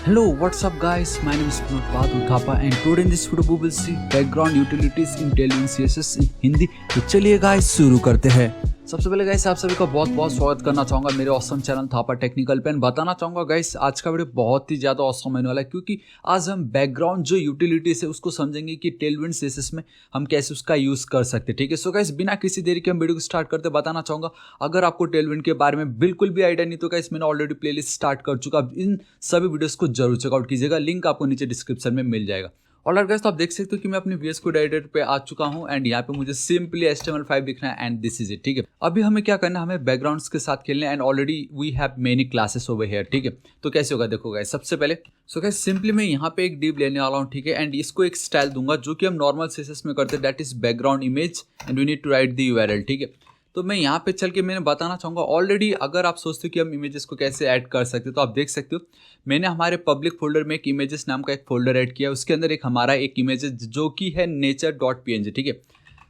Hello, what's up guys? My name is Pramod Badul Thapa and today in this video we will see background utilities in Tailwind CSS in Hindi. तो चलिए guys शुरू करते हैं। सबसे पहले guys आप सभी का बहुत बहुत स्वागत करना चाहूँगा मेरे ऑसम चैनल थापा टेक्निकल पे। बताना चाहूँगा गाइस आज का वीडियो बहुत ही ज़्यादा ऑसम होने वाला है क्योंकि आज हम बैकग्राउंड जो यूटिलिटीज है उसको समझेंगे कि टेलविंड सीएसएस में हम कैसे उसका यूज़ कर सकते हैं। ठीक है, सो गाइस बिना किसी देरी के हम वीडियो को स्टार्ट करते बताना चाहूँगा अगर आपको टेलविंड के बारे में बिल्कुल भी आइडिया नहीं तो गाइस मैंने ऑलरेडी प्लेलिस्ट स्टार्ट कर चुका। अब इन सभी वीडियोस को जरूर चेकआउट कीजिएगा, लिंक आपको नीचे डिस्क्रिप्शन में मिल जाएगा। और गाइस तो आप देख सकते हो कि मैं अपने VS कोड एडिटर पे आ चुका हूं एंड यहाँ पे मुझे सिंपली HTML5 दिखना है एंड दिस इज इट। ठीक है, अभी हमें क्या करना है, हमें बैकग्राउंड्स के साथ खेलना है and already we have many classes over here. ठीक है, तो कैसे होगा देखो गाइस। सबसे पहले सो गाइस सिंपली मैं यहाँ पे एक डिव लेने वाला हूँ। ठीक है, एंड इसको एक स्टाइल दूंगा जो कि हम नॉर्मल CSS में करते हैं, that is background image and we need to write the URL। ठीक है, तो मैं यहाँ पे चल के मैंने बताना चाहूँगा ऑलरेडी अगर आप सोचते हो कि हम इमेजेस को कैसे ऐड कर सकते हो तो आप देख सकते हो मैंने हमारे पब्लिक फोल्डर में एक इमेजेस नाम का एक फोल्डर ऐड किया, उसके अंदर एक हमारा एक इमेजेस जो कि है nature.png। ठीक है,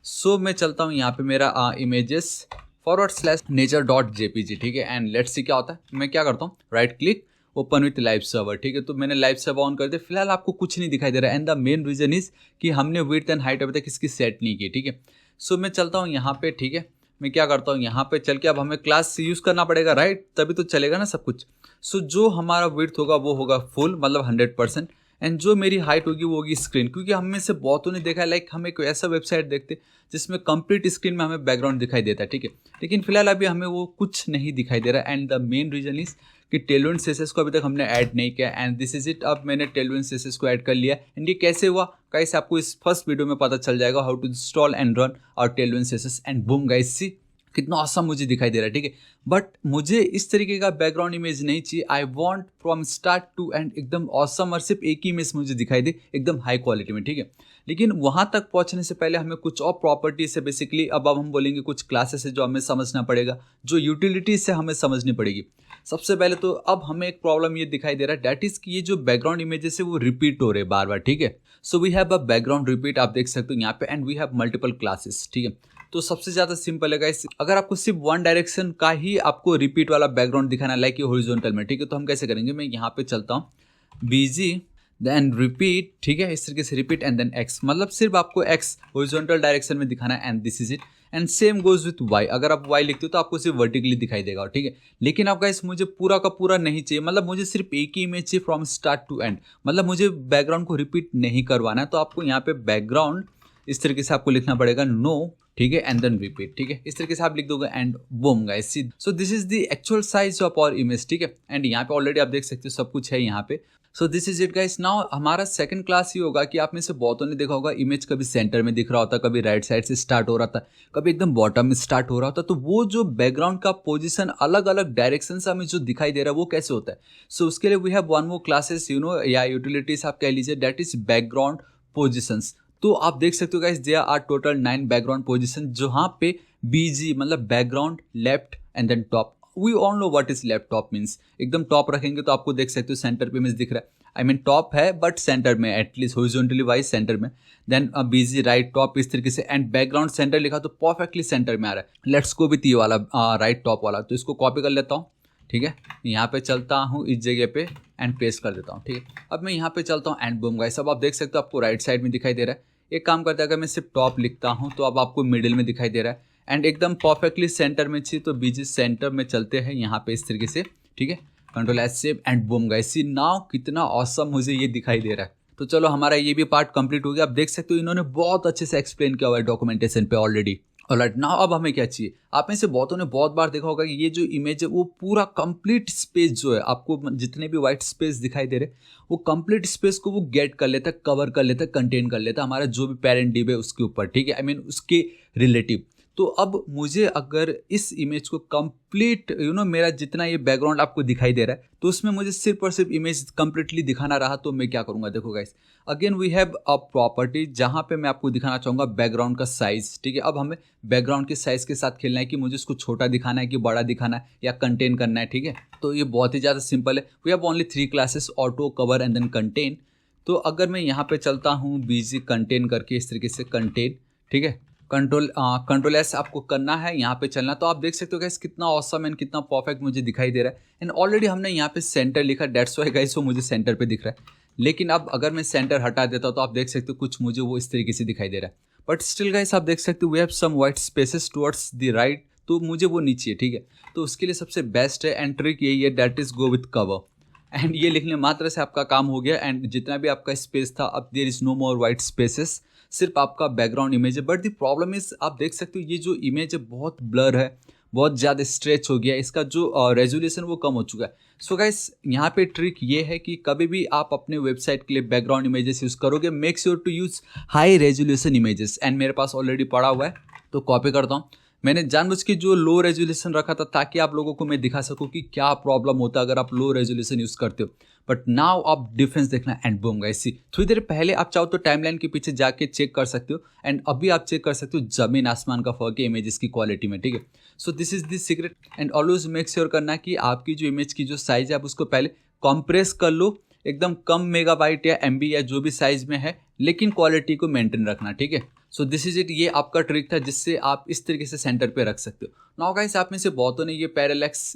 सो मैं चलता हूँ यहाँ पे मेरा इमेजेस /nature.jpg। ठीक है, एंड लेट्स सी क्या होता है। मैं क्या करता हूँ, right click open with live server. ठीक है, तो मैंने लाइव सर्वर ऑन कर दिया। फिलहाल आपको कुछ नहीं दिखाई दे रहा है and the main reason is कि हमने विड्थ एंड हाइट अभी तक इसकी सेट नहीं की। ठीक है, सो मैं चलता हूँ यहाँ पे। ठीक है, मैं क्या करता हूँ यहाँ पे चल के अब हमें क्लास यूज़ करना पड़ेगा, राइट, तभी तो चलेगा ना सब कुछ। सो जो हमारा विड्थ होगा वो होगा फुल मतलब 100% एंड जो मेरी हाइट होगी वो होगी स्क्रीन। क्योंकि हम में से बहुतों ने देखा है लाइक हम एक ऐसा वेबसाइट देखते जिसमें कंप्लीट स्क्रीन में हमें बैकग्राउंड दिखाई देता है। ठीक है, लेकिन फिलहाल अभी हमें वो कुछ नहीं दिखाई दे रहा and the main reason is कि टेलविंड CSS को अभी तक हमने ऐड नहीं किया एंड दिस इज इट। अब मैंने टेलविंड CSS को ऐड कर लिया एंड ये कैसे हुआ गाइस आपको इस फर्स्ट वीडियो में पता चल जाएगा, how to install and run और Tailwind CSS and boom guys see कितना ऑसम मुझे दिखाई दे रहा है। ठीक है, बट मुझे इस तरीके का बैकग्राउंड इमेज नहीं चाहिए। I want from start to end एकदम ऑसम और सिर्फ एक ही इमेज मुझे दिखाई दे एकदम हाई क्वालिटी में। ठीक है, लेकिन वहां तक पहुंचने से पहले हमें कुछ और प्रॉपर्टीज है बेसिकली। अब हम बोलेंगे कुछ क्लासेस है जो हमें समझना पड़ेगा, जो यूटिलिटीज से हमें समझनी पड़ेगी। सबसे पहले तो अब हमें एक प्रॉब्लम ये दिखाई दे रहा है, दैट इज कि ये जो बैकग्राउंड इमेजेस है वो रिपीट हो रहे हैं बार बार। ठीक है, so we have a background repeat, आप देख सकते हो यहाँ पे, and we have multiple classes. ठीक है, तो सबसे ज़्यादा सिंपल है गाइस, अगर आपको सिर्फ वन डायरेक्शन का ही आपको रिपीट वाला बैकग्राउंड दिखाना है लाइक ये हॉरिजॉन्टल में। ठीक है, तो हम कैसे करेंगे, मैं यहाँ पे चलता हूँ BG देन रिपीट। ठीक है, इस तरीके से रिपीट एंड देन X, मतलब सिर्फ आपको X हॉरिजॉन्टल डायरेक्शन में दिखाना है and this is it. And same goes with Y, अगर आप Y लिखते हो तो आपको सिर्फ वर्टिकली दिखाई देगा। ठीक है, लेकिन आप गाइस मुझे पूरा का पूरा नहीं चाहिए, मतलब मुझे सिर्फ एक ही इमेज चाहिए फ्रॉम स्टार्ट टू एंड, मतलब मुझे बैकग्राउंड को रिपीट नहीं करवाना है। तो आपको यहाँ पे बैकग्राउंड इस तरीके से आपको लिखना पड़ेगा नो, ठीक है, एंड देन रिपीट। ठीक है, इस तरीके से आप लिख दोगे and boom guys see, so this is the actual size of our image. ठीक है, एंड यहाँ पे ऑलरेडी आप देख सकते हो सब कुछ है यहाँ पे। सो this is it guys. Now हमारा सेकंड क्लास ही होगा कि आप में से बहुतों ने देखा होगा इमेज कभी सेंटर में दिख रहा होता, कभी राइट साइड से स्टार्ट हो रहा था, कभी एकदम बॉटम में स्टार्ट हो रहा होता। तो वो जो बैकग्राउंड का पोजीशन अलग अलग डायरेक्शन से हमें जो दिखाई दे रहा है वो कैसे होता है। सो उसके लिए we have one more classes या यूटिलिटीज आप कह लीजिए, दैट इज बैकग्राउंड पोजिशंस। तो आप देख सकते हो guys there are total 9 background position, जहाँ पे BG मतलब background left and then top. We all know what is left top means, एकदम टॉप रखेंगे तो आपको देख सकते हो सेंटर पे इमेज दिख रहा है, आई मीन टॉप है बट सेंटर में, एटलीस्ट हॉरिजॉन्टली वाइज सेंटर में। देन BG राइट टॉप इस तरीके से एंड बैकग्राउंड सेंटर लिखा तो परफेक्टली सेंटर में आ रहा है। लेट्स गो विथ ये वाला राइट टॉप वाला, तो इसको कॉपी कर लेता हूँ। ठीक है, यहाँ पे चलता हूँ इस जगह पे एंड पेस्ट कर देता हूँ। ठीक है, अब मैं यहाँ पे चलता हूँ एंड बूम गाइस, अब आप देख सकते हो आपको राइट साइड में दिखाई दे रहा है। एक काम करता है, अगर मैं सिर्फ टॉप लिखता हूँ तो अब आपको मिडिल में दिखाई दे रहा है एंड एकदम परफेक्टली सेंटर में चाहिए तो BG सेंटर में चलते हैं यहाँ पे इस तरीके से। ठीक है, Ctrl+S save and boom guys see, now कितना ऑसम मुझे ये दिखाई दे रहा है। तो चलो हमारा ये भी पार्ट कंप्लीट हो गया। आप देख सकते हो इन्होंने बहुत अच्छे से एक्सप्लेन किया हुआ है डॉक्यूमेंटेशन पे ऑलरेडी। ऑलराइट, नाउ अब हमें क्या चाहिए, आप में से बहुतों ने बहुत बार देखा होगा कि ये जो इमेज है वो पूरा कंप्लीट स्पेस जो है, आपको जितने भी वाइट स्पेस दिखाई दे रहे वो कंप्लीट स्पेस को वो गेट कर लेता है, कवर कर लेता है, कंटेन कर लेता है हमारा जो भी पेरेंट डिव है उसके ऊपर। ठीक है, आई मीन उसके रिलेटिव। तो अब मुझे अगर इस इमेज को कंप्लीट मेरा जितना ये बैकग्राउंड आपको दिखाई दे रहा है तो उसमें मुझे सिर्फ और सिर्फ इमेज कंप्लीटली दिखाना रहा तो मैं क्या करूँगा, देखो guys again we have a property जहाँ पे मैं आपको दिखाना चाहूँगा बैकग्राउंड का साइज। ठीक है, अब हमें बैकग्राउंड के साइज के साथ खेलना है कि मुझे इसको छोटा दिखाना है कि बड़ा दिखाना है या कंटेन करना है। ठीक है, तो ये बहुत ही ज़्यादा सिंपल है। We have only 3 classes, auto, cover and then contain. तो अगर मैं यहाँ पे चलता हूँ BG कंटेन करके इस तरीके से कंटेन, ठीक है, कंट्रोल एस आपको करना है, यहाँ पे चलना। तो आप देख सकते हो गाइस कितना ऑसम एंड कितना परफेक्ट मुझे दिखाई दे रहा है। एंड ऑलरेडी हमने यहाँ पे सेंटर लिखा, डेट्स वाई गाइस वो मुझे सेंटर पे दिख रहा है। लेकिन अब अगर मैं सेंटर हटा देता हूँ तो आप देख सकते हो कुछ मुझे वो इस तरीके से दिखाई दे रहा है। बट स्टिल गाइस आप देख सकते हो we have some white spaces towards the right, तो मुझे वो नीचे है, ठीक है। तो उसके लिए सबसे बेस्ट है एंड ट्रिक यही है, that is go with cover. And ये लिखने मात्र से आपका काम हो गया। एंड जितना भी आपका स्पेस था, अब there is no more white spaces, सिर्फ आपका बैकग्राउंड इमेज है। बट द प्रॉब्लम इज आप देख सकते हो ये जो इमेज है बहुत ब्लर है, बहुत ज़्यादा स्ट्रेच हो गया, इसका जो रेजोल्यूशन वो कम हो चुका है। सो गाइस यहाँ पे ट्रिक ये है कि कभी भी आप अपने वेबसाइट के लिए बैकग्राउंड इमेजेस यूज़ करोगे, make sure to use high resolution images. And मेरे पास ऑलरेडी पड़ा हुआ है तो कॉपी करता हूँ। मैंने जानबूझ के जो लो रेजोल्यूशन रखा था ताकि आप लोगों को मैं दिखा सकूं कि क्या प्रॉब्लम होता है अगर आप लो रेजोल्यूशन यूज़ करते हो। बट नाउ आप डिफरेंस देखना। एंड बूम गाइस, सी थोड़ी देर पहले आप चाहो तो टाइमलाइन के पीछे जाके चेक कर सकते हो। एंड अभी आप चेक कर सकते हो जमीन आसमान का फर्क है इमेजेस की क्वालिटी में, ठीक है। सो this is the secret. And always make sure करना कि आपकी जो इमेज की जो साइज है आप उसको पहले कॉम्प्रेस कर लो, एकदम कम मेगाबाइट या एमबी या जो भी साइज में है, लेकिन क्वालिटी को मेंटेन रखना, ठीक है। सो दिस इज इट, ये आपका ट्रिक था जिससे आप इस तरीके से सेंटर पे रख सकते हो। नाउ गाइस आप में से बहुतों ने ये पैरालैक्स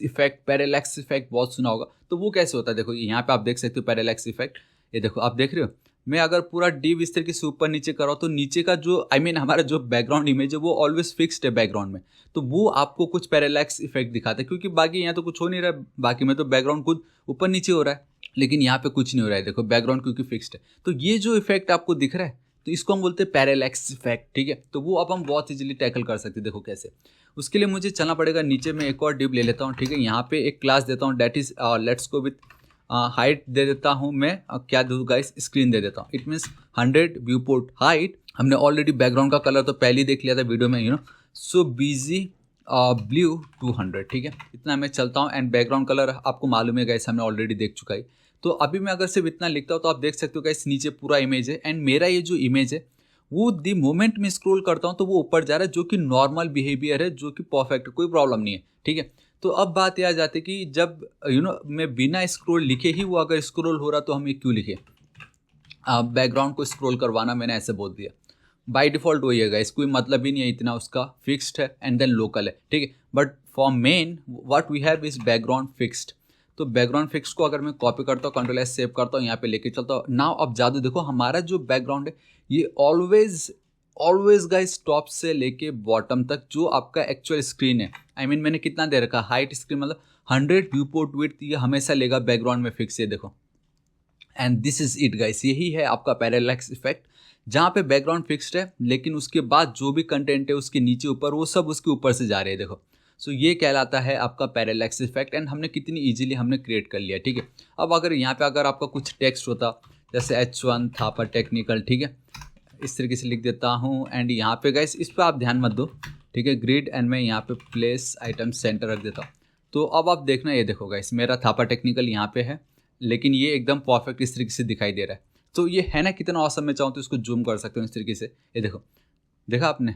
इफेक्ट बहुत सुना होगा। तो वो कैसे होता है, देखो यहाँ पे आप देख सकते हो पैरालैक्स इफेक्ट। ये देखो आप देख रहे हो, मैं अगर पूरा डीप इस तरीके से ऊपर नीचे कर रहा हूँ तो नीचे का जो हमारा जो बैकग्राउंड इमेज है वो ऑलवेज फिक्स्ड है बैकग्राउंड में, तो वो आपको कुछ पैरालैक्स इफेक्ट दिखाता है। क्योंकि बाकी यहाँ तो कुछ हो नहीं रहा है, बाकी में तो बैकग्राउंड खुद ऊपर नीचे हो रहा है, लेकिन यहाँ पे कुछ नहीं हो रहा है। देखो बैकग्राउंड क्योंकि फिक्स्ड है, तो ये जो इफेक्ट आपको दिख रहा है तो इसको हम बोलते हैं पैरालैक्स इफेक्ट, ठीक है। तो वो अब हम बहुत इजीली टैकल कर सकते हैं। देखो कैसे, उसके लिए मुझे चलना पड़ेगा नीचे, में एक और डिव ले लेता हूँ, ठीक है। यहाँ पे एक क्लास देता हूँ, date is let's go with height दे देता हूँ मैं। क्या दूँ गाइस, स्क्रीन दे देता हूँ। It means 100 view port height. हमने ऑलरेडी बैकग्राउंड का कलर तो पहले ही देख लिया था वीडियो में, सो बीजी ब्लू 200, ठीक है। इतना मैं चलता हूँ। एंड बैकग्राउंड कलर आपको मालूम है गाइस, हमने ऑलरेडी देख चुका है। तो अभी मैं अगर सिर्फ इतना लिखता हूँ तो आप देख सकते हो गाइस नीचे पूरा इमेज है। एंड मेरा ये जो इमेज है वो द मोमेंट में स्क्रॉल करता हूँ तो वो ऊपर जा रहा है, जो कि नॉर्मल बिहेवियर है, जो कि परफेक्ट है, कोई प्रॉब्लम नहीं है, ठीक है। तो अब बात यह आ जाती है कि जब मैं बिना स्क्रॉल लिखे ही वो अगर स्क्रॉल हो रहा तो हम ये क्यों लिखे। बैकग्राउंड को स्क्रॉल करवाना मैंने ऐसे बोल दिया, बाय डिफॉल्ट वही है गाइस, कोई मतलब ही नहीं है इतना, उसका फिक्स्ड है एंड देन लोकल है, ठीक है। But for main what we have is background fixed. तो बैकग्राउंड फिक्स को अगर मैं कॉपी करता हूँ, कंट्रोल एस सेव करता हूँ, यहाँ पे लेके चलता हूँ। नाउ अब जादू देखो, हमारा जो बैकग्राउंड है ये ऑलवेज गाइस टॉप से लेके बॉटम तक जो आपका एक्चुअल स्क्रीन है, मैंने कितना दे रखा, हाइट स्क्रीन मतलब 100 व्यू पोर्ट विड्थ, ये हमेशा लेगा बैकग्राउंड में फिक्स है, देखो। And this is it guys, यही है आपका पैरालैक्स इफेक्ट, जहाँ पे बैकग्राउंड फिक्स्ड है लेकिन उसके बाद जो भी कंटेंट है उसके नीचे ऊपर वो सब उसके ऊपर से जा रहे हैं, देखो। सो ये कहलाता है आपका पैरालैक्स इफेक्ट। एंड हमने कितनी इजीली हमने क्रिएट कर लिया, ठीक है। अब अगर यहाँ पे अगर आपका कुछ टेक्स्ट होता, जैसे H1 थापर टेक्निकल, ठीक है, इस तरीके से लिख देता हूँ। एंड यहाँ पे गाइस इस पर आप ध्यान मत दो, ठीक है, ग्रिड, एंड मैं यहाँ पे प्लेस आइटम सेंटर रख देता हूँ। तो अब आप देखना, ये देखो गाइस मेरा थापर टेक्निकल यहाँ पे है, लेकिन ये एकदम परफेक्ट इस तरीके से दिखाई दे रहा है। तो ये है ना कितना ऑसम, मैं चाहूँ तो इसको जूम कर सकते हो इस तरीके से, ये देखो, देखा आपने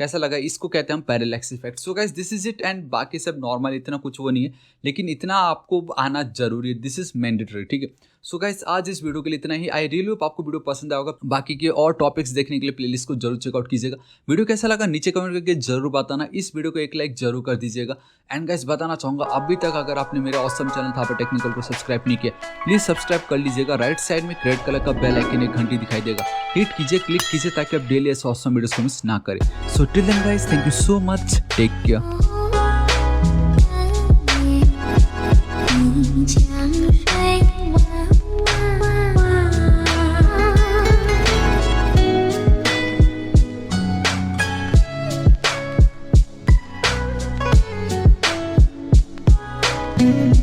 कैसा लगा, इसको कहते हैं हम parallax effect. So guys this is it. And बाकी सब नॉर्मल, इतना कुछ वो नहीं है, लेकिन इतना आपको आना जरूरी है, दिस इज मैंडेटरी, ठीक है। सो गाइस आज इस वीडियो के लिए इतना ही। आई रियली होप आपको वीडियो पसंद आएगा। बाकी के और टॉपिक्स देखने के लिए प्लेलिस्ट को जरूर चेकआउट कीजिएगा। वीडियो कैसा लगा नीचे कमेंट करके जरूर बताना। इस वीडियो को एक लाइक जरूर कर दीजिएगा। एंड गाइस बताना चाहूँगा, अभी तक अगर आपने मेरे ऑसम चैनल थापर टेक्निकल को सब्सक्राइब नहीं किया, प्लीज सब्सक्राइब कर लीजिएगा। राइट साइड में रेड कलर का बेल आइकन एक घंटी दिखाई देगा, हिट कीजिए, क्लिक कीजिए, ताकि आप डेली ऐसे ऑसम वीडियोस को मिस ना करें। So till then guys, thank you so much, take care. Mm-hmm.